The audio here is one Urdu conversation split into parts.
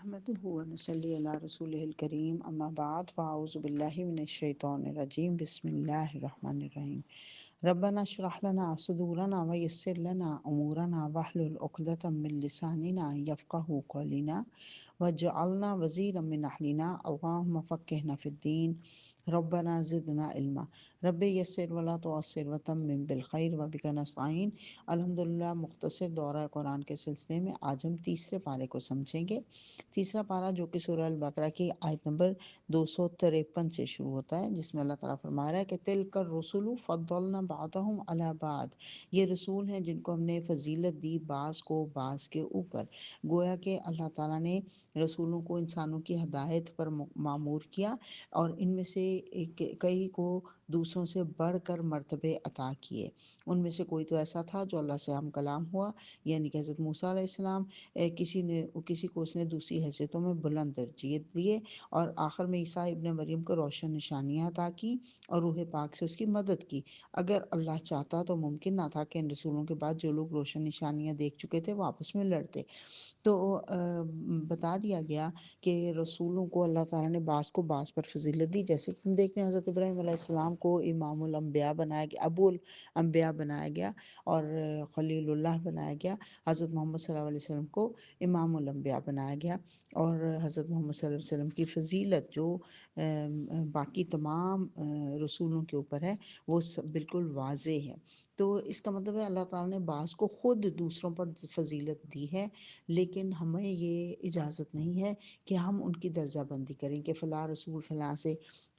نحمده ونصلي على رسوله الكريم اما بعد فاعوذ بالله من الشیطان الرجیم بسم اللہ الرحمن الرحیم ربنا اشرح لنا صدورنا ويسر لنا امورنا واحلل عقدة من لساننا يفقهوا قولنا واجعلنا وزيرا من اهلنا اللهم فقهنا في الدين ربنا زدنا علما رب یسر ولا تعسر وتمم بالخیر وبک نستعین۔ الحمدللہ مختصر دورہ قرآن کے سلسلے میں آج ہم تیسرے پارے کو سمجھیں گے۔ تیسرا پارہ جو کہ سورہ البقرہ کی آیت نمبر 253 سے شروع ہوتا ہے، جس میں اللہ تعالیٰ فرما رہا ہے کہ تلک الرسل فضلنا بعضهم علی بعض، یہ رسول ہیں جن کو ہم نے فضیلت دی بعض کو بعض کے اوپر۔ گویا کہ اللہ تعالیٰ نے رسولوں کو انسانوں کی ہدایت پر معمور کیا اور ان میں سے کئی کو دوسروں سے بڑھ کر مرتبے عطا کیے۔ ان میں سے کوئی تو ایسا تھا جو اللہ سے ہم کلام ہوا، یعنی کہ حضرت موسیٰ علیہ السلام، کسی کو اس نے دوسری حیثیتوں میں بلند درجیت دیے، اور آخر میں عیسیٰ ابن مریم کو روشن نشانیاں عطا کی اور روح پاک سے اس کی مدد کی۔ اگر اللہ چاہتا تو ممکن نہ تھا کہ ان رسولوں کے بعد جو لوگ روشن نشانیاں دیکھ چکے تھے وہ آپس میں لڑتے۔ تو بتا دیا گیا کہ رسولوں کو اللہ تعالیٰ نے بعض کو بعض پر فضیلت دی، جیسے کہ ہم دیکھتے ہیں حضرت ابراہیم علیہ السلام کو امام الانبیاء بنایا گیا، ابو الانبیاء بنایا گیا اور خلیل اللہ بنایا گیا۔ حضرت محمد صلی اللہ علیہ وسلم کو امام الانبیاء بنایا گیا، اور حضرت محمد صلی اللہ علیہ وسلم کی فضیلت جو باقی تمام رسولوں کے اوپر ہے وہ بالکل واضح ہے۔ تو اس کا مطلب ہے اللہ تعالیٰ نے بعض کو خود دوسروں پر فضیلت دی ہے، لیکن ہمیں یہ اجازت نہیں ہے کہ ہم ان کی درجہ بندی کریں کہ فلاں رسول فلاں سے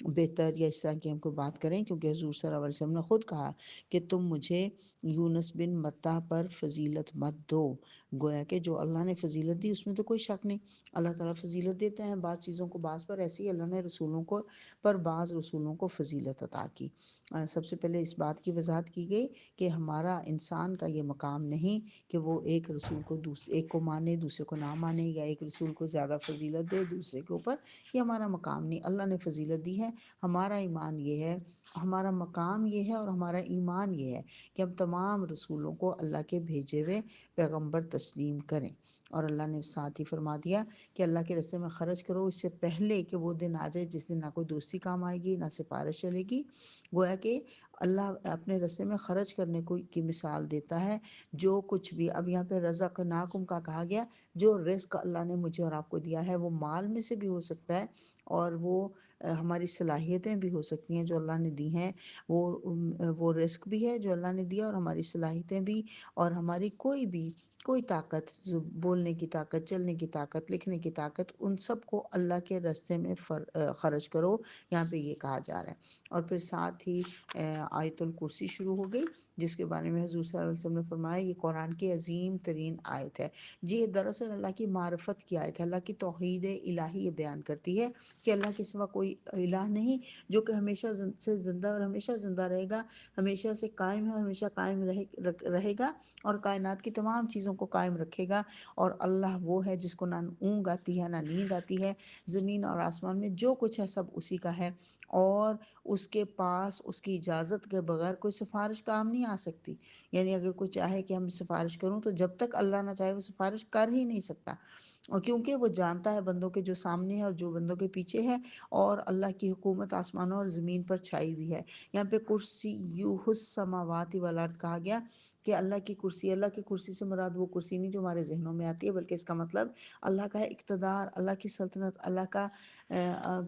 بہتر یا اس طرح کی ہم کو بات کریں، کیونکہ حضور صلی اللہ علیہ وسلم نے خود کہا کہ تم مجھے یونس بن متیٰ پر فضیلت مت دو۔ گویا کہ جو اللہ نے فضیلت دی اس میں تو کوئی شک نہیں، اللہ تعالیٰ فضیلت دیتے ہیں بعض چیزوں کو بعض پر، ایسے ہی اللہ نے رسولوں کو پر بعض رسولوں کو فضیلت عطا کی۔ سب سے پہلے اس بات کی وضاحت کی گئی کہ ہمارا انسان کا یہ مقام نہیں کہ وہ ایک رسول کو ایک کو مانے دوسرے کو نہ مانے، یا ایک رسول کو زیادہ فضیلت دے دوسرے کے اوپر، یہ ہمارا مقام نہیں۔ اللہ نے فضیلت دی ہے، ہمارا ایمان یہ ہے، ہمارا مقام یہ ہے اور ہمارا ایمان یہ ہے کہ ہم تمام رسولوں کو اللہ کے بھیجے ہوئے پیغمبر تسلیم کریں۔ اور اللہ نے ساتھ ہی فرما دیا کہ اللہ کے راستے میں خرچ کرو اس سے پہلے کہ وہ دن آ جائے جس دن نہ کوئی دوستی کام آئے گی نہ سفارش چلے گی۔ گویا کہ اللہ اپنے راستے میں خرچ کرنے کی مثال دیتا ہے۔ جو کچھ بھی اب یہاں پہ رزقناکم کا کہا گیا، جو رزق اللہ نے مجھے اور آپ کو دیا ہے وہ مال میں سے بھی ہو سکتا ہے، اور وہ ہماری صلاحیتیں بھی ہو سکتی ہیں جو اللہ نے دی ہیں، وہ رزق بھی ہے جو اللہ نے دیا، اور ہماری صلاحیتیں بھی، اور ہماری کوئی طاقت، بولنے کی طاقت، چلنے کی طاقت، لکھنے کی طاقت، ان سب کو اللہ کے راستے میں خرچ کرو، یہاں پہ یہ کہا جا رہا ہے۔ اور پھر ساتھ ہی آیت الکرسی شروع ہو گئی، جس کے بارے میں حضور صلی اللہ علیہ وسلم نے فرمایا یہ قرآن کی عظیم ترین آیت ہے۔ جی دراصل اللہ کی معرفت کی آیت ہے، اللہ کی توحید الہی یہ بیان کرتی ہے کہ اللہ کے سوا کوئی الہ نہیں، جو کہ ہمیشہ سے زندہ اور ہمیشہ زندہ رہے گا، ہمیشہ سے قائم ہے اور ہمیشہ قائم رہے گا، اور کائنات کی تمام چیزوں کو قائم رکھے گا۔ اور اللہ وہ ہے جس کو نہ اونگ آتی ہے نہ نیند آتی ہے، زمین اور آسمان میں جو کچھ ہے سب اسی کا ہے، اور اس کے پاس اس کی اجازت کے بغیر کوئی سفارش کام نہیں آ سکتی۔ یعنی اگر کوئی چاہے کہ ہم سفارش کروں تو جب تک اللہ نہ چاہے وہ سفارش کر ہی نہیں سکتا، اور کیونکہ وہ جانتا ہے بندوں کے جو سامنے ہے اور جو بندوں کے پیچھے ہے، اور اللہ کی حکومت آسمانوں اور زمین پر چھائی ہوئی ہے۔ یہاں پہ کرسیہ السماوات والارض کہا گیا کہ اللہ کی کرسی سے مراد وہ کرسی نہیں جو ہمارے ذہنوں میں آتی ہے، بلکہ اس کا مطلب اللہ کا اقتدار، اللہ کی سلطنت، اللہ کا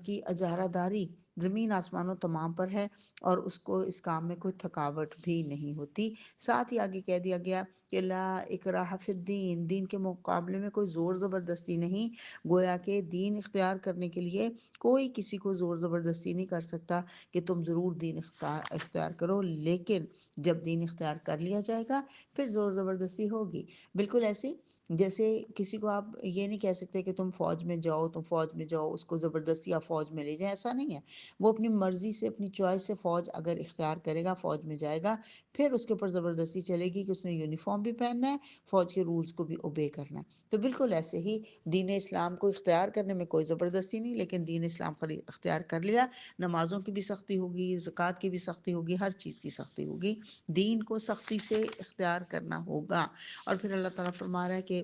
کی اجارہ داری زمین آسمانوں تمام پر ہے، اور اس کو اس کام میں کوئی تھکاوٹ بھی نہیں ہوتی۔ ساتھ ہی آگے کہہ دیا گیا کہ لا اکراہ فی الدین، دین کے مقابلے میں کوئی زور زبردستی نہیں۔ گویا کہ دین اختیار کرنے کے لیے کوئی کسی کو زور زبردستی نہیں کر سکتا کہ تم ضرور دین اختیار کرو، لیکن جب دین اختیار کر لیا جائے گا پھر زور زبردستی ہوگی۔ بالکل ایسے جیسے کسی کو آپ یہ نہیں کہہ سکتے کہ تم فوج میں جاؤ، اس کو زبردستی آپ فوج میں لے جائیں، ایسا نہیں ہے۔ وہ اپنی مرضی سے، اپنی چوائس سے فوج اگر اختیار کرے گا، فوج میں جائے گا، پھر اس کے اوپر زبردستی چلے گی کہ اس نے یونیفارم بھی پہننا ہے، فوج کے رولز کو بھی اوبے کرنا ہے۔ تو بالکل ایسے ہی دین اسلام کو اختیار کرنے میں کوئی زبردستی نہیں، لیکن دین اسلام اختیار کر لیا، نمازوں کی بھی سختی ہوگی، زکوٰۃ کی بھی سختی ہوگی، ہر چیز کی سختی ہوگی، دین کو سختی سے اختیار کرنا ہوگا۔ اور پھر اللہ تعالیٰ فرما رہا ہے کہ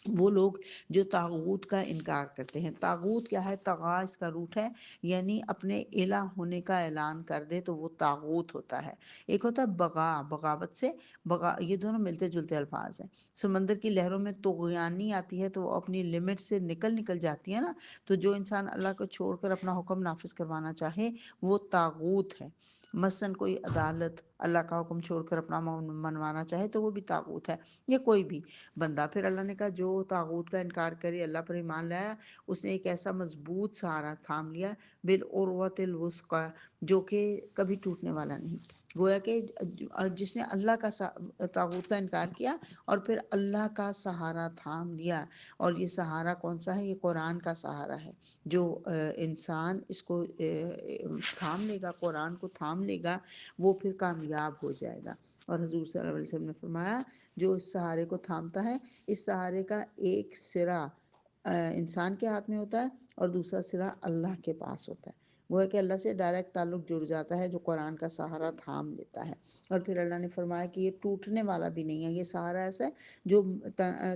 وہ لوگ جو طاغوت کا انکار کرتے ہیں۔ طاغوت کیا ہے؟ طغا اس کا روٹ ہے، یعنی اپنے الہ ہونے کا اعلان کر دے تو وہ طاغوت ہوتا ہے۔ ایک ہوتا ہے بغا، بغاوت سے بغا، یہ دونوں ملتے جلتے الفاظ ہیں۔ سمندر کی لہروں میں طغیانی آتی ہے تو وہ اپنی لمٹ سے نکل جاتی ہے نا، تو جو انسان اللہ کو چھوڑ کر اپنا حکم نافذ کروانا چاہے وہ طاغوت ہے۔ مثلاً کوئی عدالت اللہ کا حکم چھوڑ کر اپنا منوانا چاہے تو وہ بھی طاغوت ہے، یا کوئی بھی بندہ۔ پھر اللہ نے کہا جو طاغوت کا انکار کرے اللہ پر ایمان لایا، اس نے ایک ایسا مضبوط سہارا تھام لیا بالعروۃ الوثقی، جو کہ کبھی ٹوٹنے والا نہیں۔ گویا کہ جس نے اللہ کا طاغوت کا انکار کیا اور پھر اللہ کا سہارا تھام لیا، اور یہ سہارا کون سا ہے؟ یہ قرآن کا سہارا ہے۔ جو انسان اس کو تھام لے گا، قرآن کو تھام لے گا، وہ پھر کامیاب ہو جائے گا۔ اور حضور صلی اللہ علیہ وسلم نے فرمایا جو اس سہارے کو تھامتا ہے، اس سہارے کا ایک سرا انسان کے ہاتھ میں ہوتا ہے اور دوسرا سرا اللہ کے پاس ہوتا ہے۔ وہ ہے کہ اللہ سے ڈائریکٹ تعلق جڑ جاتا ہے جو قرآن کا سہارا تھام لیتا ہے۔ اور پھر اللہ نے فرمایا کہ یہ ٹوٹنے والا بھی نہیں ہے، یہ سہارا ایسا ہے جو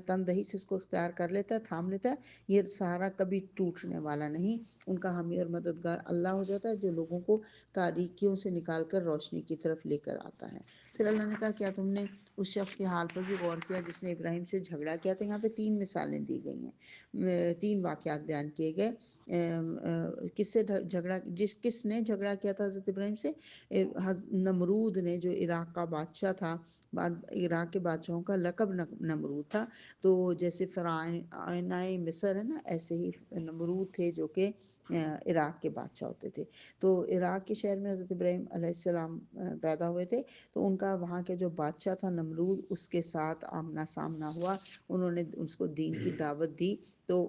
تندہی سے اس کو اختیار کر لیتا ہے، تھام لیتا ہے، یہ سہارا کبھی ٹوٹنے والا نہیں۔ ان کا حامی اور مددگار اللہ ہو جاتا ہے جو لوگوں کو تاریکیوں سے نکال کر روشنی کی طرف لے کر آتا ہے۔ پھر اللہ نے کہا کیا تم نے اس شخص کے حال پر بھی غور کیا جس نے ابراہیم سے جھگڑا کیا تھا؟ یہاں پہ 3 مثالیں دی گئی ہیں، 3 واقعات بیان کیے گئے۔ کس سے جھگڑا، کس نے جھگڑا کیا تھا حضرت ابراہیم سے؟ نمرود نے، جو عراق کا بادشاہ تھا۔ عراق کے بادشاہوں کا لقب نمرود تھا، تو جیسے فرعونہ مصر ہے نا، ایسے ہی نمرود تھے جو کہ عراق کے بادشاہ ہوتے تھے۔ تو عراق کے شہر میں حضرت ابراہیم علیہ السلام پیدا ہوئے تھے، تو ان کا وہاں کے جو بادشاہ تھا نمرود، اس کے ساتھ آمنا سامنا ہوا، انہوں نے اس کو دین کی دعوت دی۔ تو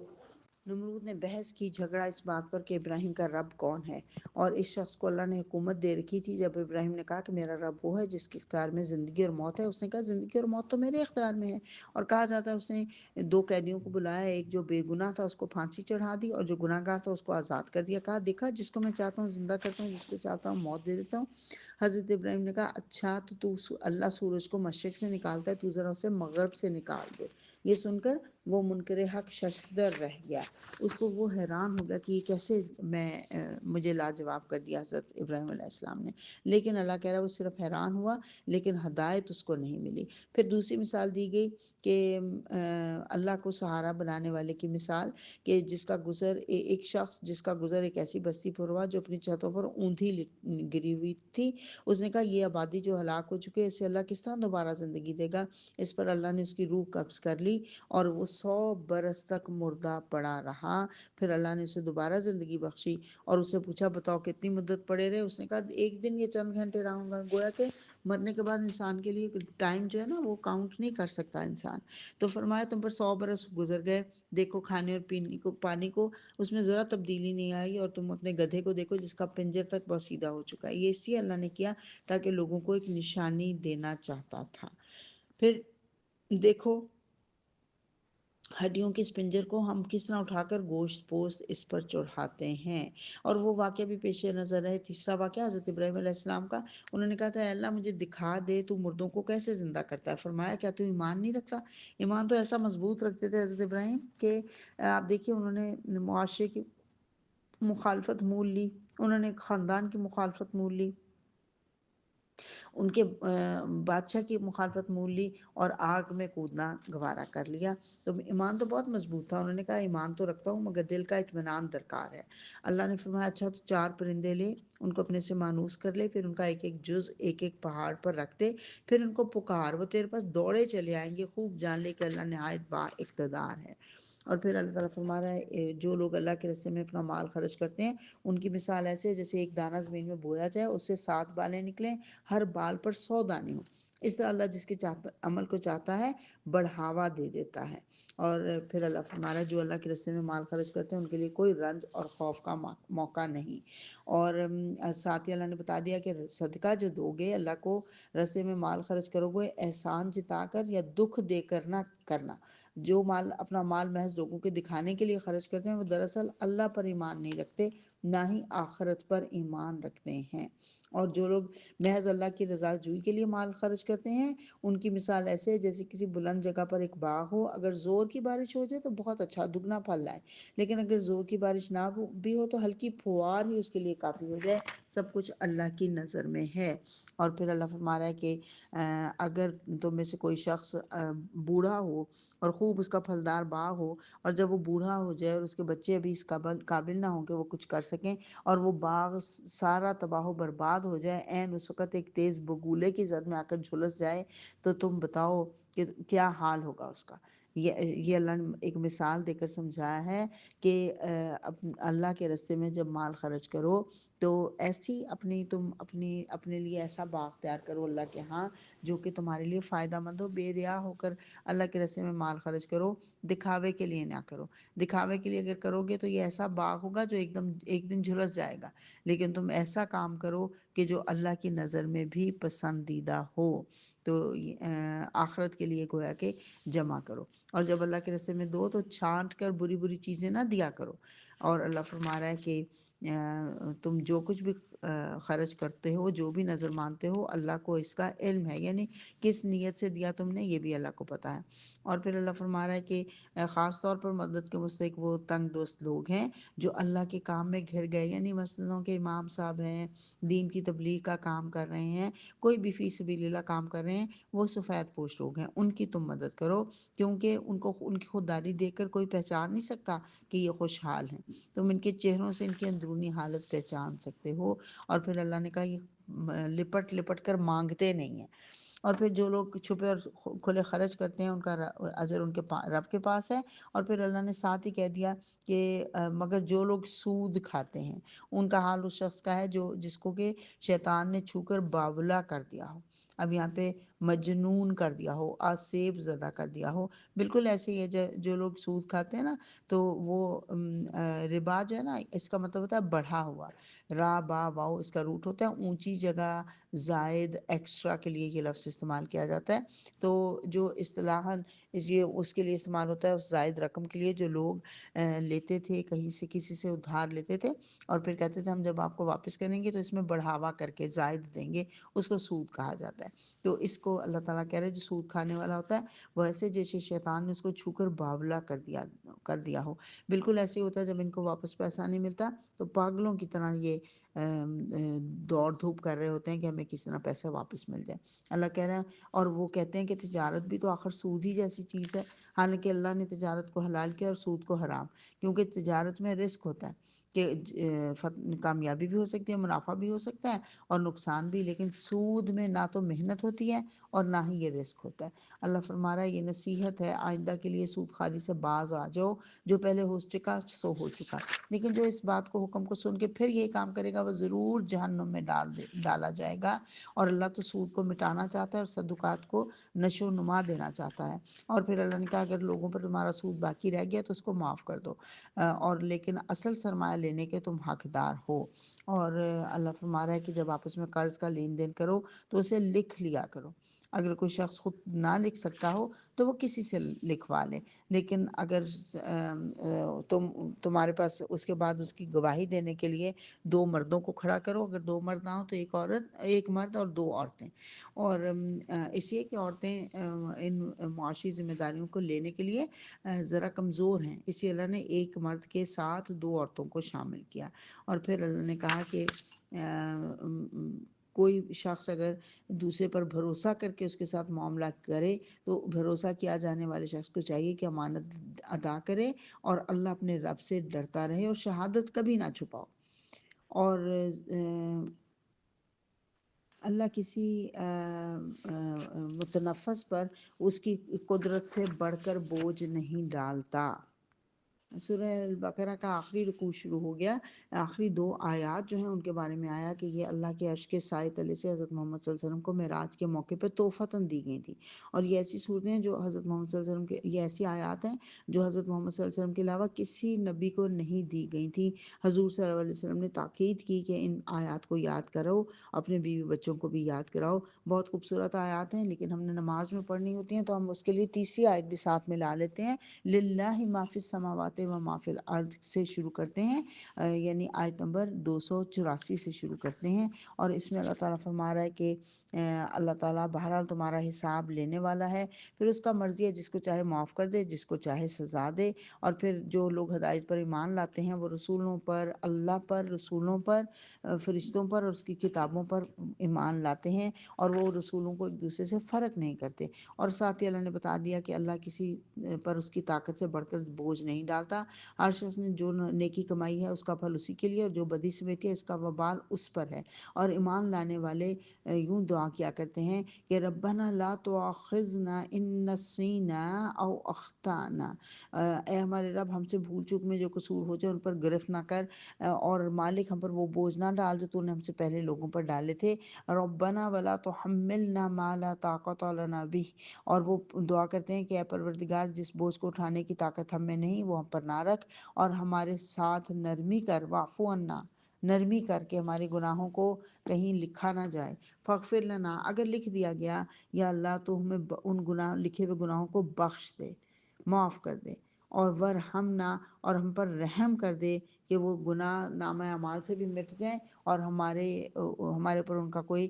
نمرود نے بحث کی، جھگڑا اس بات پر کہ ابراہیم کا رب کون ہے، اور اس شخص کو اللہ نے حکومت دے رکھی تھی۔ جب ابراہیم نے کہا کہ میرا رب وہ ہے جس کے اختیار میں زندگی اور موت ہے، اس نے کہا زندگی اور موت تو میرے اختیار میں ہے۔ اور کہا جاتا ہے اس نے 2 قیدیوں کو بلایا، ایک جو بے گناہ تھا اس کو پھانسی چڑھا دی، اور جو گناہ گار تھا اس کو آزاد کر دیا۔ کہا دیکھا جس کو میں چاہتا ہوں زندہ کرتا ہوں، جس کو چاہتا ہوں موت دے دیتا ہوں۔ حضرت ابراہیم نے کہا اچھا تو اللہ سورج کو مشرق سے نکالتا ہے، تو ذرا اسے مغرب سے نکال دے۔ یہ سن کر وہ منکر حق ششدر رہ گیا، اس کو وہ حیران ہو گیا کہ یہ کیسے مجھے لاجواب کر دیا حضرت ابراہیم علیہ السلام نے۔ لیکن اللہ کہہ رہا ہے وہ صرف حیران ہوا، لیکن ہدایت اس کو نہیں ملی۔ پھر دوسری مثال دی گئی کہ اللہ کو سہارا بنانے والے کی مثال، کہ جس کا گزر ایک شخص جس کا گزر ایک ایسی بستی پر ہوا جو اپنی چھتوں پر اوندھی گری ہوئی تھی۔ اس نے کہا یہ آبادی جو ہلاک ہو چکے اسے اللہ کس طرح دوبارہ زندگی دے گا؟ اس پر اللہ نے اس کی روح قبض کر لی اور وہ 100 برس تک مردہ پڑا رہا۔ پھر اللہ نے اسے دوبارہ زندگی بخشی اور اس سے پوچھا بتاؤ کتنی مدت پڑے رہے؟ اس نے کہا ایک دن یا چند گھنٹے رہوں گا۔ گویا کہ مرنے کے بعد انسان کے لیے ٹائم جو ہے نا وہ کاؤنٹ نہیں کر سکتا انسان۔ تو فرمایا تم پر 100 برس گزر گئے، دیکھو کھانے اور پینے کو، پانی کو اس میں ذرا تبدیلی نہیں آئی، اور تم اپنے گدھے کو دیکھو جس کا پنجر تک بوسیدہ ہو چکا ہے۔ یہ اس لیے اللہ نے کیا تاکہ لوگوں کو ایک نشانی دینا چاہتا تھا۔ پھر دیکھو ہڈیوں کے اس پنجر کو ہم کس طرح اٹھا کر گوشت پوست اس پر چڑھاتے ہیں۔ اور وہ واقعہ بھی پیش نظر ہے۔ تیسرا واقعہ حضرت ابراہیم علیہ السلام کا، انہوں نے کہا تھا اے اللہ مجھے دکھا دے تو مردوں کو کیسے زندہ کرتا ہے۔ فرمایا کیا تو ایمان نہیں رکھتا؟ ایمان تو ایسا مضبوط رکھتے تھے حضرت ابراہیم کہ آپ دیکھیے انہوں نے معاشرے کی مخالفت مول لی، انہوں نے خاندان کی مخالفت مول لی، ان کے بادشاہ کی مخالفت مول لی، اور آگ میں کودنا گوارا کر لیا۔ تو ایمان تو بہت مضبوط تھا۔ انہوں نے کہا ایمان تو رکھتا ہوں مگر دل کا اطمینان درکار ہے۔ اللہ نے فرمایا اچھا تو 4 پرندے لے، ان کو اپنے سے مانوس کر لے، پھر ان کا ایک ایک جز ایک ایک پہاڑ پر رکھ دے، پھر ان کو پکار، وہ تیرے پاس دوڑے چلے آئیں گے۔ خوب جان لے کہ اللہ نہایت با اقتدار ہے۔ اور پھر اللہ تعالیٰ فرما رہا ہے جو لوگ اللہ کے راستے میں اپنا مال خرچ کرتے ہیں ان کی مثال ایسے ہے جیسے ایک دانہ زمین میں بویا جائے، اس سے 7 بالیں نکلیں، ہر بال پر 100 دانے ہوں۔ اس طرح اللہ جس کے عمل کو چاہتا ہے بڑھاوا دے دیتا ہے۔ اور پھر اللہ فرما رہا ہے جو اللہ کے راستے میں مال خرچ کرتے ہیں ان کے لیے کوئی رنج اور خوف کا موقع نہیں۔ اور ساتھ ہی اللہ نے بتا دیا کہ صدقہ جو دو گے، اللہ کو راستے میں مال خرچ کرو گے احسان جتا کر یا دکھ دے کر نہ کرنا۔ جو اپنا مال محض لوگوں کے دکھانے کے لیے خرچ کرتے ہیں وہ دراصل اللہ پر ایمان نہیں رکھتے، نہ ہی آخرت پر ایمان رکھتے ہیں۔ اور جو لوگ محض اللہ کی رضا جوئی کے لیے مال خرچ کرتے ہیں ان کی مثال ایسے ہے جیسے کسی بلند جگہ پر ایک باغ ہو، اگر زور کی بارش ہو جائے تو بہت اچھا دگنا پھل لائے، لیکن اگر زور کی بارش نہ بھی ہو تو ہلکی پھوار ہی اس کے لیے کافی ہو جائے، سب کچھ اللہ کی نظر میں ہے۔ اور پھر اللہ فرما رہا ہے کہ اگر تم میں سے کوئی شخص بوڑھا ہو اور خوب اس کا پھلدار باغ ہو، اور جب وہ بوڑھا ہو جائے اور اس کے بچے ابھی اس قابل نہ ہوں کہ وہ کچھ کر سکیں، اور وہ باغ سارا تباہ و برباد ہو جائے، عین اس وقت ایک تیز بگولے کی زد میں آ کر جھلس جائے، تو تم بتاؤ کہ کیا حال ہوگا اس کا۔ یہ اللہ نے ایک مثال دے کر سمجھایا ہے کہ اللہ کے راستے میں جب مال خرچ کرو تو ایسی تم اپنے لیے ایسا باغ تیار کرو اللہ کے ہاں جو کہ تمہارے لیے فائدہ مند ہو، بے ریا ہو کر اللہ کے راستے میں مال خرچ کرو، دکھاوے کے لیے نہ کرو۔ دکھاوے کے لیے اگر کرو گے تو یہ ایسا باغ ہوگا جو ایک دن جھلس جائے گا، لیکن تم ایسا کام کرو کہ جو اللہ کی نظر میں بھی پسندیدہ ہو، تو آخرت کے لیے گویا کہ جمع کرو۔ اور جب اللہ کے راستے میں دو تو چھانٹ کر بری بری چیزیں نہ دیا کرو۔ اور اللہ فرما رہا ہے کہ تم جو کچھ بھی خرچ کرتے ہو، جو بھی نظر مانتے ہو، اللہ کو اس کا علم ہے، یعنی کس نیت سے دیا تم نے یہ بھی اللہ کو پتہ ہے۔ اور پھر اللہ فرما رہا ہے کہ خاص طور پر مدد کے مستحق وہ تنگ دوست لوگ ہیں جو اللہ کے کام میں گھر گئے، یعنی مسجدوں کے امام صاحب ہیں، دین کی تبلیغ کا کام کر رہے ہیں، کوئی بھی فی سبیل اللہ کام کر رہے ہیں، وہ سفید پوش لوگ ہیں، ان کی تم مدد کرو، کیونکہ ان کی خودداری دیکھ کر کوئی پہچان نہیں سکتا کہ یہ خوشحال ہیں، تم ان کے چہروں سے ان کی اندرونی حالت پہچان سکتے ہو۔ اور پھر اللہ نے کہا یہ لپٹ لپٹ کر مانگتے نہیں ہیں۔ اور پھر جو لوگ چھپے اور کھلے خرچ کرتے ہیں ان کا اجر ان کے رب کے پاس ہے۔ اور پھر اللہ نے ساتھ ہی کہہ دیا کہ مگر جو لوگ سود کھاتے ہیں ان کا حال اس شخص کا ہے جس کو کہ شیطان نے چھو کر باولا کر دیا ہو۔ اب یہاں پہ مجنون کر دیا ہو، آسیب زدہ کر دیا ہو، بالکل ایسے ہی ہے جو لوگ سود کھاتے ہیں نا، تو وہ ربا جو ہے نا، اس کا مطلب ہوتا ہے بڑھا ہوا، را با واؤ اس کا روٹ ہوتا ہے، اونچی جگہ زائد ایکسٹرا کے لیے یہ لفظ استعمال کیا جاتا ہے۔ تو جو اصطلاحاً یہ اس کے لیے استعمال ہوتا ہے، اس زائد رقم کے لیے جو لوگ لیتے تھے کہیں سے، کسی سے ادھار لیتے تھے اور پھر کہتے تھے ہم جب آپ کو واپس کریں گے تو اس میں بڑھاوا کر کے زائد دیں گے، اس کو سود کہا جاتا ہے۔ تو اس کو اللہ تعالیٰ کہہ رہے ہیں جو سود کھانے والا ہوتا ہے وہ ایسے جیسے شیطان نے اس کو چھو کر باولا کر دیا ہو، بالکل ایسے ہی ہوتا ہے۔ جب ان کو واپس پیسہ نہیں ملتا تو پاگلوں کی طرح یہ دوڑ دھوپ کر رہے ہوتے ہیں کہ ہمیں کس طرح پیسہ واپس مل جائے۔ اللہ کہہ رہے ہیں، اور وہ کہتے ہیں کہ تجارت بھی تو آخر سود ہی جیسی چیز ہے، حالانکہ اللہ نے تجارت کو حلال کیا اور سود کو حرام، کیونکہ تجارت میں رسک ہوتا ہے کہ کامیابی بھی ہو سکتی ہے، منافع بھی ہو سکتا ہے اور نقصان بھی، لیکن سود میں نہ تو محنت ہوتی ہے اور نہ ہی یہ رسک ہوتا ہے۔ اللہ فرما رہا ہے یہ نصیحت ہے آئندہ کے لیے، سود خواری سے باز آ جاؤ، جو پہلے ہو چکا سو ہو چکا، لیکن جو اس بات کو حکم کو سن کے پھر یہی کام کرے گا وہ ضرور جہنم میں ڈالا جائے گا۔ اور اللہ تو سود کو مٹانا چاہتا ہے اور صدقات کو نشو و نما دینا چاہتا ہے۔ اور پھر اللہ نے کہا اگر لوگوں پر تمہارا سود باقی رہ گیا تو اس کو معاف کر دو، اور لیکن اصل سرمایہ لینے کے تم حقدار ہو۔ اور اللہ فرما رہا ہے کہ جب آپس میں قرض کا لین دین کرو تو اسے لکھ لیا کرو۔ اگر کوئی شخص خود نہ لکھ سکتا ہو تو وہ کسی سے لکھوا لے، لیکن اگر تمہارے پاس اس کے بعد اس کی گواہی دینے کے لیے دو مردوں کو کھڑا کرو، اگر دو مرد نہ ہو تو ایک مرد اور دو عورتیں۔ اور اس لیے کہ عورتیں ان معاشی ذمہ داریوں کو لینے کے لیے ذرا کمزور ہیں، اس لیے اللہ نے ایک مرد کے ساتھ دو عورتوں کو شامل کیا۔ اور پھر اللہ نے کہا کہ کوئی شخص اگر دوسرے پر بھروسہ کر کے اس کے ساتھ معاملہ کرے تو بھروسہ کیا جانے والے شخص کو چاہیے کہ امانت ادا کرے اور اللہ اپنے رب سے ڈرتا رہے اور شہادت کبھی نہ چھپاؤ۔ اور اللہ کسی متنفس پر اس کی قدرت سے بڑھ کر بوجھ نہیں ڈالتا۔ سورہ البقرہ کا آخری رکوع شروع ہو گیا، آخری دو آیات جو ہیں ان کے بارے میں آیا کہ یہ اللہ کے عرش کے سائے تلے سے حضرت محمد صلی اللہ علیہ وسلم کو معراج کے موقع پہ تحفتاً دی گئی تھی۔ اور یہ ایسی صورتیں ہیں جو حضرت محمد صلی اللہ علیہ وسلم کے، یہ ایسی آیات ہیں جو حضرت محمد صلی اللہ علیہ وسلم کے علاوہ کسی نبی کو نہیں دی گئی تھی۔ حضور صلی اللہ علیہ وسلم نے تاکید کی کہ ان آیات کو یاد کرو، اپنے بیوی بچوں کو بھی یاد کراؤ۔ بہت خوبصورت آیات ہیں، لیکن ہم نے نماز میں پڑھنی ہوتی ہیں تو ہم اس کے لیے تیسری آیت بھی ساتھ میں لا لیتے ہیں، للہ ما فی السماوات و ما فی الارض سے شروع کرتے ہیں، یعنی آیت نمبر 284 سے شروع کرتے ہیں، اور اس میں اللہ تعالیٰ فرما رہا ہے کہ اللہ تعالیٰ بہرحال تمہارا حساب لینے والا ہے، پھر اس کا مرضی ہے جس کو چاہے معاف کر دے، جس کو چاہے سزا دے، اور پھر جو لوگ ہدایت پر ایمان لاتے ہیں وہ رسولوں پر، اللہ پر، رسولوں پر، فرشتوں پر اور اس کی کتابوں پر ایمان لاتے ہیں، اور وہ رسولوں کو ایک دوسرے سے فرق نہیں کرتے، اور ساتھ ہی اللہ نے بتا دیا کہ اللہ کسی پر اس کی طاقت سے بڑھ کر بوجھ نہیں ڈالتا، ہر شخص نے جو نیکی کمائی ہے اس کا پھل اسی کے لیے، اور جو بدی سمیٹی ہے اس کا وبال اس پر ہے۔ اور ایمان لانے والے یوں دعا کیا کرتے ہیں کہ ربنا لا تؤاخذنا ان نسینا او اخطانا، اے ہمارے رب ہم سے بھول چوک میں جو قصور ہو جائے ان پر گرفت نہ کر، اور مالک ہم پر وہ بوجھ نہ ڈال جو تو نے ہم سے پہلے لوگوں پر ڈالے تھے، ربنا ولا تحملنا ما لا طاقت لنا به، اور وہ دعا کرتے ہیں کہ اے پروردگار جس بوجھ کو اٹھانے کی طاقت ہم میں نہیں وہ ہم پر نہ رکھ، اور ہمارے ساتھ نرمی کر، واعف عنا، نرمی کر کے ہمارے گناہوں کو کہیں لکھا نہ جائے، فاغفر لنا، اگر لکھ دیا گیا یا اللہ تو ہمیں ان گناہ لکھے ہوئے گناہوں کو بخش دے، معاف کر دے، اور ورحمنا، اور ہم پر رحم کر دے کہ وہ گناہ نامہ اعمال سے بھی مٹ جائیں اور ہمارے پر ان کا کوئی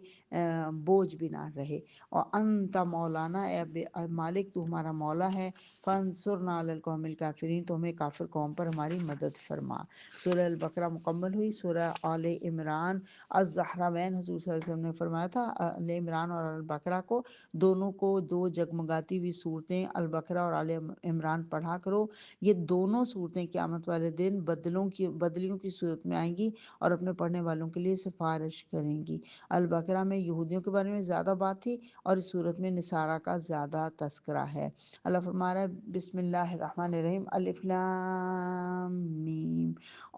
بوجھ بھی نہ رہے، اور انت مولانا، اے مالک تو ہمارا مولا ہے، فانصرنا علی القوم الکافرین، تو ہمیں کافر قوم پر ہماری مدد فرما۔ سورہ البقرہ مکمل ہوئی۔ سورہ آل عمران الزہراوین، حضور صلی اللہ علیہ وسلم نے فرمایا تھا آل عمران اور البقرہ کو دونوں کو دو جگمگاتی ہوئی صورتیں البقرہ اور آل عمران پڑھا کرو، یہ دونوں صورتیں قیامت والے دن بدلیوں کی صورت میں آئیں گی اور اپنے پڑھنے والوں کے لیے سفارش کریں گی۔ البقرہ میں یہودیوں کے بارے میں زیادہ بات تھی اور اس صورت میں نصارہ کا زیادہ تذکرہ ہے۔ اللہ فرما رہا ہے بسم اللہ الرحمن الرحیم، الف لام میم،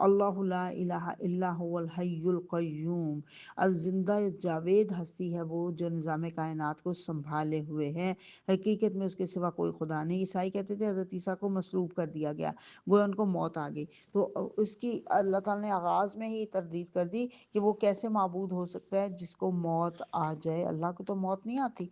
اللہ لا الہ الا هو الحی القیوم، الزندہ جاوید ہستی ہے وہ جو نظام کائنات کو سنبھالے ہوئے ہے، حقیقت میں اس کے سوا کوئی خدا نہیں۔ عیسائی کہتے تھے حضرت عیسیٰ کو مصلوب کر دیا گیا، گویا ان کو موت آ گئی، تو اس کی اللہ تعالیٰ نے آغاز میں ہی تردید کر دی کہ وہ کیسے معبود ہو سکتا ہے جس کو موت آ جائے، اللہ کو تو موت نہیں آتی،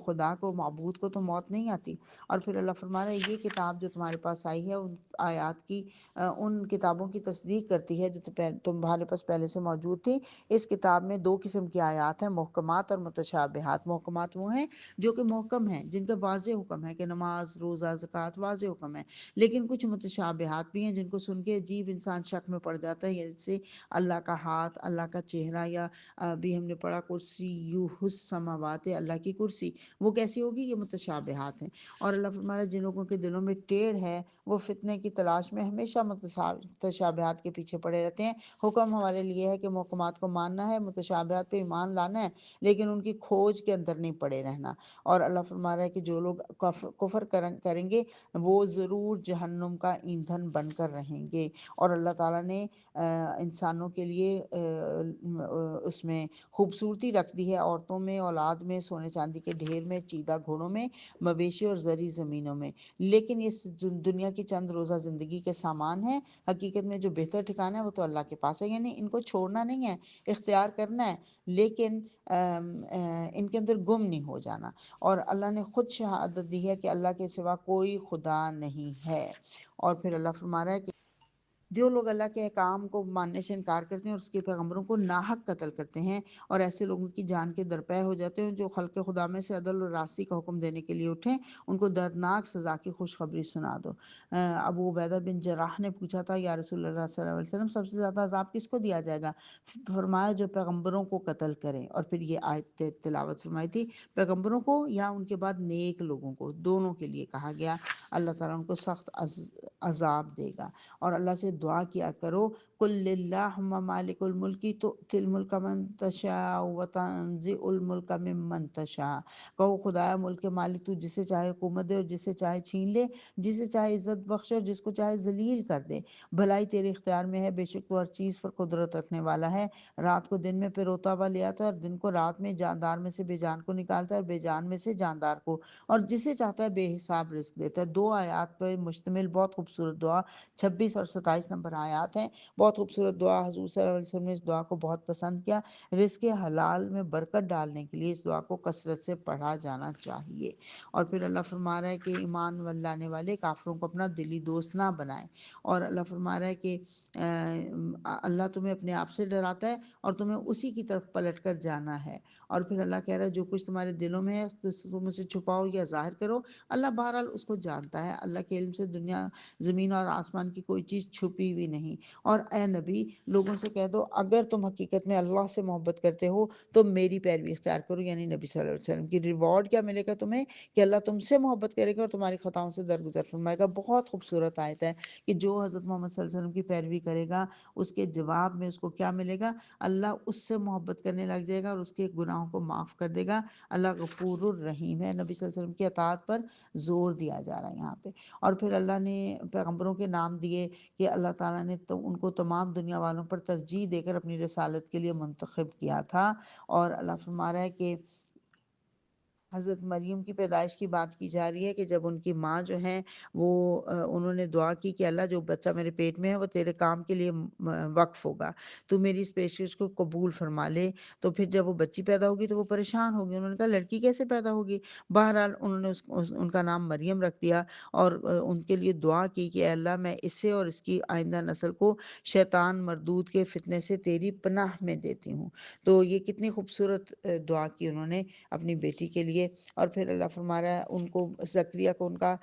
خدا کو، معبود کو تو موت نہیں آتی۔ اور پھر اللہ فرما رہا ہے یہ کتاب جو تمہارے پاس آئی ہے ان آیات کی، ان کتابوں کی تصدیق کرتی ہے جو تمہارے پاس پہلے سے موجود تھی۔ اس کتاب میں دو قسم کی آیات ہیں، محکمات اور متشابہات۔ محکمات وہ ہیں جو کہ محکم ہیں، جن کا واضح حکم ہے کہ نماز، روزہ، زکوٰۃ واضح حکم ہے، لیکن کچھ متشابہات بھی ہیں جن کو سن کے عجیب انسان شک میں پڑ جاتا ہے، جیسے اللہ کا ہاتھ، اللہ کا چہرہ، یا ابھی ہم نے پڑھا کرسی السماوات، اللہ کی کرسی، وہ کیسی ہوگی؟ یہ متشابہات ہیں۔ اور اللہ فرما رہا ہے جن لوگوں کے دلوں میں ٹیڑھ ہے وہ فتنے کی تلاش میں ہمیشہ متشابہات کے پیچھے پڑے رہتے ہیں۔ حکم ہمارے لیے ہے کہ محکمات کو ماننا ہے، متشابہات پہ ایمان لانا ہے، لیکن ان کی کھوج کے اندر نہیں پڑے رہنا۔ اور اللہ فرما رہا ہے کہ جو لوگ کفر کریں گے وہ ضرور جہنم کا ایندھن بن کر رہیں گے، اور اللہ تعالیٰ نے انسانوں کے لیے اس میں خوبصورتی رکھ دی ہے، عورتوں میں، اولاد میں، سونے چاندی کے ڈھیر میں، چیدہ گھوڑوں میں، مویشی اور زرعی زمینوں میں، لیکن یہ دنیا کی چند روزہ زندگی کے سامان ہیں، حقیقت میں جو بہتر ٹھکانہ ہے وہ تو اللہ کے پاس ہے، یعنی ان کو چھوڑنا نہیں ہے، اختیار کرنا ہے، لیکن ان کے اندر گم نہیں ہو جانا۔ اور اللہ نے خود شہادت دی ہے کہ اللہ کے سوا کوئی خدا نہیں ہے۔ اور پھر اللہ فرما رہا ہے کہ جو لوگ اللہ کے احکام کو ماننے سے انکار کرتے ہیں اور اس کے پیغمبروں کو ناحق قتل کرتے ہیں اور ایسے لوگوں کی جان کے درپے ہو جاتے ہیں جو خلق خدا میں سے عدل اور راستی کا حکم دینے کے لیے اٹھیں، ان کو دردناک سزا کی خوشخبری سنا دو۔ ابو عبیدہ بن جراح نے پوچھا تھا یا رسول اللہ صلی اللہ علیہ وسلم سب سے زیادہ عذاب کس کو دیا جائے گا؟ فرمایا جو پیغمبروں کو قتل کریں، اور پھر یہ آیت تلاوت فرمائی تھی، پیغمبروں کو یا ان کے بعد نیک لوگوں کو، دونوں کے لیے کہا گیا، اللہ تعالیٰ ان کو سخت عذاب دے گا۔ اور اللہ سے دعا کیا کرو، قل اللہم مالک الملک تؤتی الملک من تشاء وتنزع الملک ممن تشاء، کہو خدایا ملک کے مالک تو جسے چاہے حکومت دے اور جسے چاہے چھین لے، جسے چاہے عزت بخشے اور جس کو چاہے ذلیل کر دے، بھلائی تیرے اختیار میں ہے، بے شک تو ہر چیز پر قدرت رکھنے والا ہے۔ رات کو دن میں پروتا ہوا لے آتا ہے اور دن کو رات میں، جاندار میں سے بے جان کو نکالتا ہے اور بے جان میں سے جاندار کو، اور جسے چاہتا ہے بے حساب رزق دیتا ہے۔ دو آیات پر مشتمل بہت خوبصورت خوبصورت دعا 26 اور 27 نمبر آیات ہیں، بہت خوبصورت دعا۔ حضور صلی اللہ علیہ وسلم نے اس دعا کو بہت پسند کیا۔ رزق حلال میں برکت ڈالنے کے لیے اس دعا کو کثرت سے پڑھا جانا چاہیے۔ اور پھر اللہ فرما رہا ہے کہ ایمان لانے والے کافروں کو اپنا دلی دوست نہ بنائیں، اور اللہ فرما رہا ہے کہ اللہ تمہیں اپنے آپ سے ڈراتا ہے اور تمہیں اسی کی طرف پلٹ کر جانا ہے۔ اور پھر اللہ کہہ رہا ہے جو کچھ تمہارے دلوں میں ہے تم اسے چھپاؤ یا ظاہر کرو، اللہ بہرحال اس کو جانتا ہے۔ اللہ کے علم سے دنیا زمین اور آسمان کی کوئی چیز چھپی ہوئی نہیں۔ اور اے نبی، لوگوں سے کہہ دو اگر تم حقیقت میں اللہ سے محبت کرتے ہو تو میری پیروی اختیار کرو، یعنی نبی صلی اللہ علیہ وسلم کی۔ ریوارڈ کیا ملے گا تمہیں؟ کہ اللہ تم سے محبت کرے گا اور تمہاری خطاؤں سے درگزر فرمائے گا۔ بہت خوبصورت آیت ہے کہ جو حضرت محمد صلی اللہ علیہ وسلم کی پیروی کرے گا اس کے جواب میں اس کو کیا ملے گا؟ اللہ اس سے محبت کرنے لگ جائے گا اور اس کے گناہوں کو معاف کر دے گا۔ اللہ غفور الرحیم ہے۔ نبی صلی اللہ علیہ وسلم کی اطاعت پر زور دیا جا رہا ہے یہاں پہ۔ اور پھر اللہ نے پیغمبروں کے نام دیے کہ اللہ تعالیٰ نے تو ان کو تمام دنیا والوں پر ترجیح دے کر اپنی رسالت کے لیے منتخب کیا تھا۔ اور اللہ فرما رہا ہے کہ حضرت مریم کی پیدائش کی بات کی جا رہی ہے کہ جب ان کی ماں جو ہیں وہ انہوں نے دعا کی کہ اللہ جو بچہ میرے پیٹ میں ہے وہ تیرے کام کے لیے وقف ہوگا، تو میری اس پیشکش کو قبول فرما لے۔ تو پھر جب وہ بچی پیدا ہوگی تو وہ پریشان ہوگی، انہوں نے کہا لڑکی کیسے پیدا ہوگی؟ بہرحال انہوں نے ان کا نام مریم رکھ دیا اور ان کے لیے دعا کی کہ اے اللہ میں اسے اور اس کی آئندہ نسل کو شیطان مردود کے فتنے سے تیری پناہ میں دیتی ہوں۔ تو یہ کتنی خوبصورت دعا کی انہوں نے اپنی بیٹی کے لیے۔ اور پھر اللہ فرما رہا ہے ان کو زکریا کو ان کا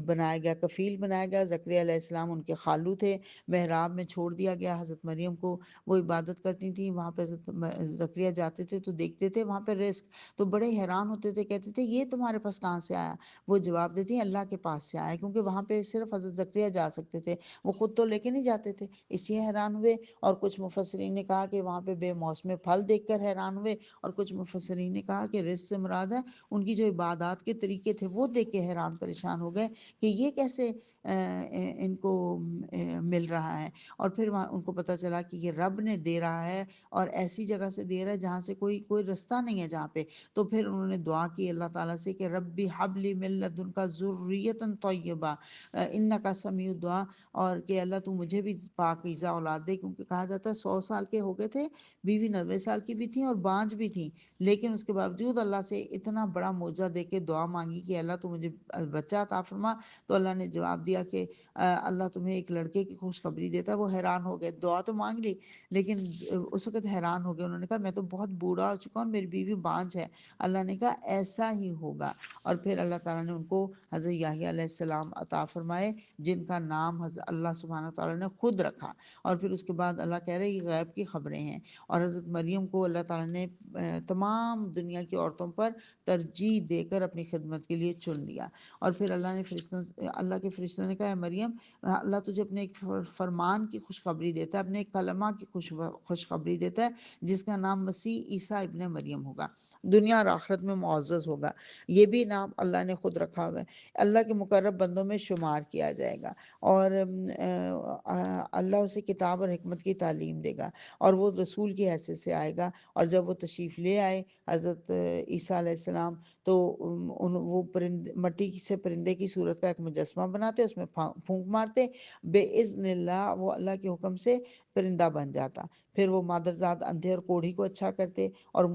بنایا گیا، کفیل بنایا گیا۔ زکریا علیہ السلام ان کے خالو تھے، محراب میں چھوڑ دیا گیا حضرت مریم کو، وہ عبادت کرتی تھیں، وہاں پہ حضرت زکریا جاتے تھے تو دیکھتے تھے وہاں پہ رزق، تو بڑے حیران ہوتے تھے، کہتے تھے یہ تمہارے پاس کہاں سے آیا؟ وہ جواب دیتی ہیں اللہ کے پاس سے آیا، کیونکہ وہاں پہ صرف حضرت زکریا جا سکتے تھے، وہ خود تو لے کے نہیں جاتے تھے، اس لیے حیران ہوئے۔ اور کچھ مفسرین نے کہا کہ وہاں پہ بے موسم پھل دیکھ کر حیران ہوئے، اور کچھ مفسرین نے کہا کہ رزق سے مراد ہے ان کی جو عبادات کے طریقے تھے وہ دیکھ کے حیران پریشان ہو گئے کہ یہ کیسے ان کو مل رہا ہے۔ اور پھر وہاں ان کو پتہ چلا کہ یہ رب نے دے رہا ہے اور ایسی جگہ سے دے رہا ہے جہاں سے کوئی رستہ نہیں ہے جہاں پہ۔ تو پھر انہوں نے دعا کی اللہ تعالیٰ سے کہ ربی حبلی من لدنک ذریۃ طیبہ انک سمیع الدعاء، اور کہ اللہ تو مجھے بھی پاکیزہ اولاد دے، کیونکہ کہا جاتا ہے 100 سال کے ہو گئے تھے، بیوی 90 سال کی بھی تھیں اور بانجھ بھی تھیں، لیکن اس کے باوجود اللہ سے اتنا بڑا معجزہ دے کے دعا مانگی کہ اللہ تو مجھے بچہ عطا فرما، تو اللہ نے جواب دیا کہ اللہ تمہیں ایک لڑکے کی خوشخبری دیتا ہے۔ وہ حیران ہو گئے، دعا تو مانگ لی لیکن اس وقت حیران ہو گئے، انہوں نے کہا میں تو بہت بوڑھا ہو چکا ہوں، میری بیوی بانجھ ہے۔ اللہ نے کہا ایسا ہی ہوگا، اور پھر اللہ تعالیٰ نے ان کو حضرت یحییٰ علیہ السلام عطا فرمائے، جن کا نام حضرت اللہ سبحانہ تعالیٰ نے خود رکھا۔ اور پھر اس کے بعد اللہ کہہ رہے یہ غیب کی خبریں ہیں۔ اور حضرت مریم کو اللہ تعالیٰ نے تمام دنیا کی عورتوں پر ترجیح دے کر اپنی خدمت کے لیے چن لیا۔ اور پھر اللہ کے فرشتوں نے کہا اے مریم، اللہ تجھے اپنے ایک فرمان کی خوشخبری دیتا ہے، اپنے ایک کلمہ کی خوشخبری دیتا ہے جس کا نام مسیح عیسیٰ ابن مریم ہوگا، دنیا اور آخرت میں معزز ہوگا۔ یہ بھی نام اللہ نے خود رکھا ہوا ہے، اللہ کے مقرب بندوں میں شمار کیا جائے گا، اور اللہ اسے کتاب اور حکمت کی تعلیم دے گا، اور وہ رسول کی حیثیت سے آئے گا۔ اور جب وہ تشریف لے آئے حضرت عیسیٰ علیہ السلام، تو وہ مٹی سے پرندے کی صورت کا ایک مجسمہ بناتے، اس میں پھونک مارتے، بے اذن اللہ وہ اللہ کے حکم سے پرندہ بن جاتا۔ پھر وہ مادرزاد اندھے اور کوڑھی کو اچھا کرتے اور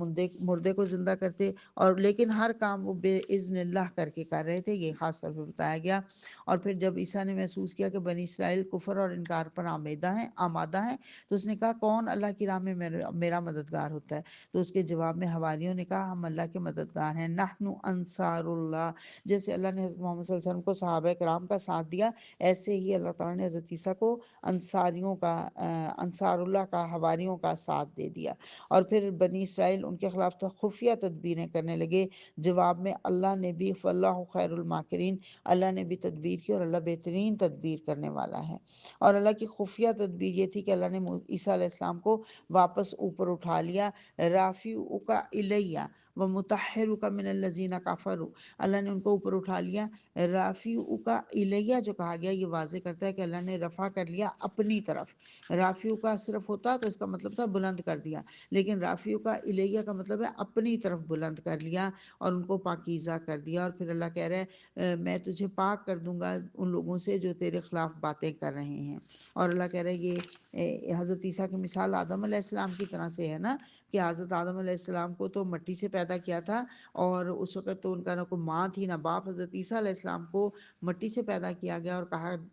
مردے کو زندہ کرتے، اور لیکن ہر کام وہ بے اذن اللہ کر کے کر رہے تھے، یہ خاص طور پہ بتایا گیا۔ اور پھر جب عیسیٰ نے محسوس کیا کہ بنی اسرائیل کفر اور انکار پر آمادہ ہیں، تو اس نے کہا کون اللہ کی راہ میں میرا مددگار ہوتا ہے؟ تو اس کے جواب میں حواریوں نے کہا ہم اللہ کے مددگار ہیں، نحن انصار اللہ۔ جیسے اللہ نے حضرت محمد صلی اللہ علیہ وسلم کو صحابہ کرام کا ساتھ دیا، ایسے ہی اللہ تعالیٰ نے حضرت عیسیٰ کو انصار اللہ کا، حواریوں کا ساتھ دے دیا۔ اور پھر بنی اسرائیل ان کے خلاف خفیہ تدبیریں کرنے لگے، جواب میں اللہ نے بھی فاللہ خیر الماکرین، اللہ نے بھی تدبیر کی اور اللہ بہترین تدبیر کرنے والا ہے۔ اور اللہ کی خفیہ تدبیر یہ تھی کہ اللہ نے عیسیٰ علیہ السلام کو واپس اوپر اٹھا لیا، رافعک الیہ، ومطہرک من الذین کفروا، اللہ نے ان کو اوپر اٹھا لیا۔ رافعو کا الیہ جو کہا گیا یہ واضح کرتا ہے کہ اللہ نے رفع کر لیا اپنی طرف۔ رافعو کا صرف ہوتا تو اس کا مطلب تھا بلند کر دیا، لیکن رافعو کا الیہ کا مطلب ہے اپنی طرف بلند کر لیا اور ان کو پاکیزہ کر دیا۔ اور پھر اللہ کہہ رہا ہے میں تجھے پاک کر دوں گا ان لوگوں سے جو تیرے خلاف باتیں کر رہے ہیں۔ اور اللہ کہہ رہا ہے یہ حضرت عیسیٰ کی مثال آدم علیہ السلام کی طرح سے ہے نا، کہ حضرت آدم علیہ السلام کو تو مٹی سے پیدا کیا تھا، اور اس وقت تو ان کا نہ کوئی ماں تھی نہ باپ۔ حضرت عیسیٰ علیہ السلام کو مٹی سے پیدا کیا گیا اور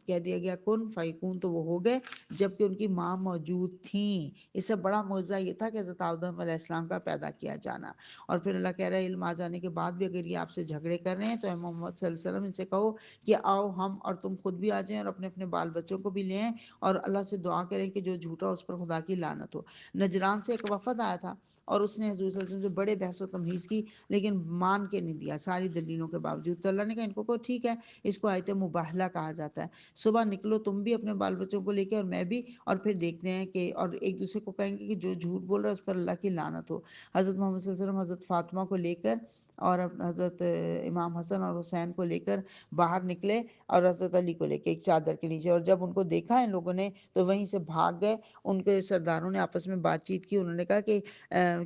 کہہ دیا گیا کن فیکون، تو وہ ہو گئے، جبکہ ان کی ماں موجود تھیں۔ اس سے بڑا معجزہ یہ تھا کہ حضرت آدم علیہ السلام کا پیدا کیا جانا۔ اور پھر اللہ کہہ رہا ہے علم آ جانے کے بعد بھی اگر یہ آپ سے جھگڑے کر رہے ہیں تو اے محمد صلی اللہ علیہ وسلم ان سے کہو کہ آؤ ہم اور تم خود بھی آ جائیں اور اپنے اپنے بال بچوں کو بھی لے آئیں، اور اللہ سے دعا کریں کہ جو جھوٹا اس پر خدا کی لعنت ہو۔ نجران سے ایک وفد آیا تھا اور اس نے حضور صلی اللہ علیہ وسلم سے بڑے بحث و تمہیز کی، لیکن مان کے نہیں دیا ساری دلیلوں کے باوجود۔ تو اللہ نے کہا ان کو ٹھیک ہے، اس کو آیت مباہلہ کہا جاتا ہے۔ صبح نکلو تم بھی اپنے بال بچوں کو لے کے اور میں بھی، اور پھر دیکھتے ہیں کہ اور ایک دوسرے کو کہیں گے کہ جو جھوٹ بول رہا ہے اس پر اللہ کی لعنت ہو۔ حضرت محمد صلی اللہ علیہ وسلم حضرت فاطمہ کو لے کر اور حضرت امام حسن اور حسین کو لے کر باہر نکلے، اور حضرت علی کو لے کے ایک چادر کے نیچے، اور جب ان کو دیکھا ان لوگوں نے تو وہیں سے بھاگ گئے۔ ان کے سرداروں نے آپس میں بات چیت کی، انہوں نے کہا کہ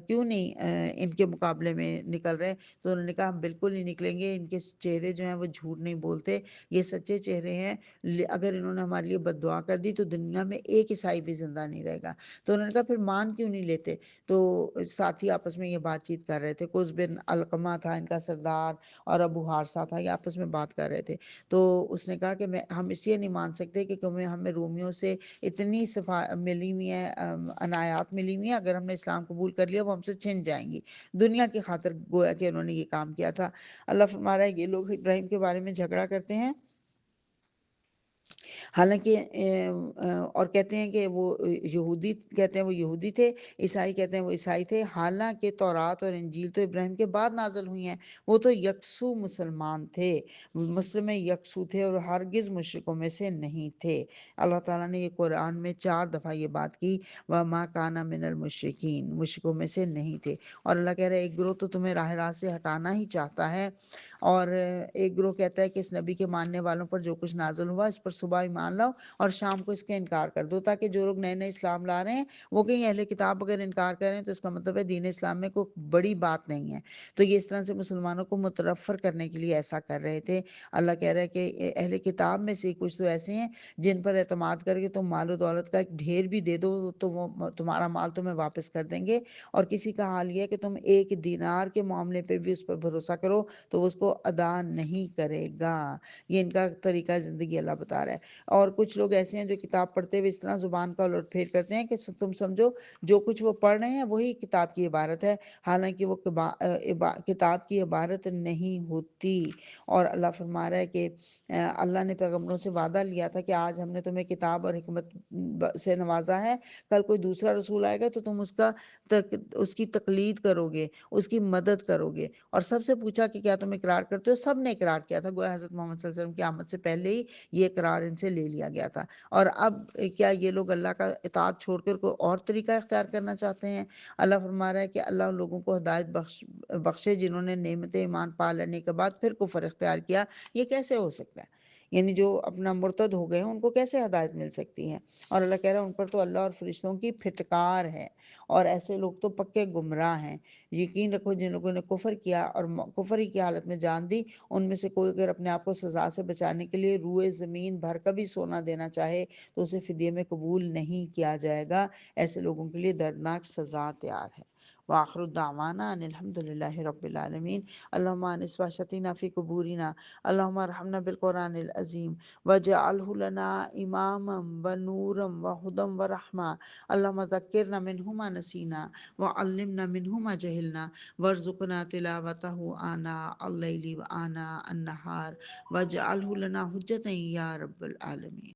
کیوں نہیں ان کے مقابلے میں نکل رہے؟ تو انہوں نے کہا ہم بالکل نہیں نکلیں گے، ان کے چہرے جو ہیں وہ جھوٹ نہیں بولتے، یہ سچے چہرے ہیں، اگر انہوں نے ہمارے لیے بد دعا کر دی تو دنیا میں ایک عیسائی بھی زندہ نہیں رہے گا۔ تو انہوں نے کہا پھر مان کیوں نہیں لیتے؟ تو ساتھی آپس میں یہ بات چیت کر رہے تھے، قز بن علقمہ تھا ان کا سردار، اور ابو حارثہ تھا، یہ آپس میں بات کر رہے تھے۔ تو اس نے کہا کہ ہم اس لیے نہیں مان سکتے کہ ہمیں رومیوں سے اتنی ملی ہوئی ہیں عنایات ملی ہوئی ہیں، اگر ہم نے اسلام قبول کر لیا وہ ہم سے چھن جائیں گی۔ دنیا کی خاطر گویا کہ انہوں نے یہ کام کیا تھا۔ اللہ فرما رہا ہے یہ لوگ ابراہیم کے بارے میں جھگڑا کرتے ہیں، حالانکہ اور کہتے ہیں کہ وہ یہودی، کہتے ہیں وہ یہودی تھے، عیسائی کہتے ہیں وہ عیسائی تھے، حالانکہ تورات اور انجیل تو ابراہیم کے بعد نازل ہوئی ہیں۔ وہ تو یکسو مسلمان تھے، مسلم یکسو تھے، اور ہرگز مشرکوں میں سے نہیں تھے۔ اللہ تعالیٰ نے یہ قرآن میں 4 دفعہ یہ بات کی، وَمَا كَانَ مِنَ الْمُشْرِكِينَ، مشرکوں میں سے نہیں تھے۔ اور اللہ کہہ رہا ہے ایک گروہ تو تمہیں راہ راست سے ہٹانا ہی چاہتا ہے، اور ایک گروہ کہتا ہے کہ اس نبی کے ماننے والوں پر جو کچھ نازل ہوا اس پر صبح ایمان لاؤ اور شام کو اس کے انکار کر دو، تاکہ جو لوگ نئے نئے اسلام لا رہے ہیں وہ کہیں اہل کتاب اگر انکار کر رہے ہیں تو اس کا مطلب ہے دین اسلام میں کوئی بڑی بات نہیں ہے۔ تو یہ اس طرح سے مسلمانوں کو مترفر کرنے کے لیے ایسا کر رہے تھے۔ اللہ کہہ رہا ہے کہ اہل کتاب میں سے کچھ تو ایسے ہیں جن پر اعتماد کر کے تم مال و دولت کا ایک ڈھیر بھی دے دو تو وہ تمہارا مال تمہیں واپس کر دیں گے، اور کسی کا حال یہ ہے کہ تم ایک دینار کے معاملے پہ بھی اس پر بھروسہ کرو تو اس کو ادا نہیں کرے گا۔ یہ ان کا طریقہ زندگی اللہ بتا رہا ہے۔ اور کچھ لوگ ایسے ہیں جو کتاب پڑھتے ہوئے اس طرح زبان کا الٹ پھیر کرتے ہیں کہ تم سمجھو جو کچھ وہ پڑھ رہے ہیں وہی کتاب کی عبارت ہے، حالانکہ وہ کتاب کی عبارت نہیں ہوتی۔ اور اللہ فرما رہا ہے کہ اللہ نے پیغمبروں سے وعدہ لیا تھا کہ آج ہم نے تمہیں کتاب اور حکمت سے نوازا ہے، کل کوئی دوسرا رسول آئے گا تو تم اس کی تقلید کرو گے، اس کی مدد کرو گے۔ اور سب سے پوچھا کہ کیا تم اقرار کرتے ہو؟ سب نے اقرار کیا تھا، گویا حضرت محمد صلی اللہ علیہ وسلم کی آمد سے پہلے ہی یہ اقرار ان سے لے لیا گیا تھا۔ اور اب کیا یہ لوگ اللہ کا اطاعت چھوڑ کر کوئی اور طریقہ اختیار کرنا چاہتے ہیں؟ اللہ فرما رہا ہے کہ اللہ ان لوگوں کو ہدایت بخشے جنہوں نے نعمت ایمان پا لینے کے بعد پھر کفر اختیار کیا۔ یہ کیسے ہو سکتا ہے؟ یعنی جو اپنا مرتد ہو گئے ہیں ان کو کیسے ہدایت مل سکتی ہے؟ اور اللہ کہہ رہا ہے ان پر تو اللہ اور فرشتوں کی پھٹکار ہے، اور ایسے لوگ تو پکے گمراہ ہیں۔ یقین رکھو جن لوگوں نے کفر کیا اور کفر ہی کی حالت میں جان دی، ان میں سے کوئی اگر اپنے آپ کو سزا سے بچانے کے لیے روئے زمین بھر کا بھی سونا دینا چاہے تو اسے فدیے میں قبول نہیں کیا جائے گا۔ ایسے لوگوں کے لیے دردناک سزا تیار ہے۔ وآخر دعوانا ان الحمد للہ رب العالمین۔ اللہم انس واشتنا فی قبورنا، اللہم ارحمنا بالقرآن العظیم وجعلہ لنا اماما ونورا وہدی ورحمہ، اللہم ذکرنا منہ ما نسینا وعلمنا منہ ما جہلنا وارزقنا تلاوتہ آناء اللیل وآناء النہار واجعلہ لنا حجتا یا رب العالمین۔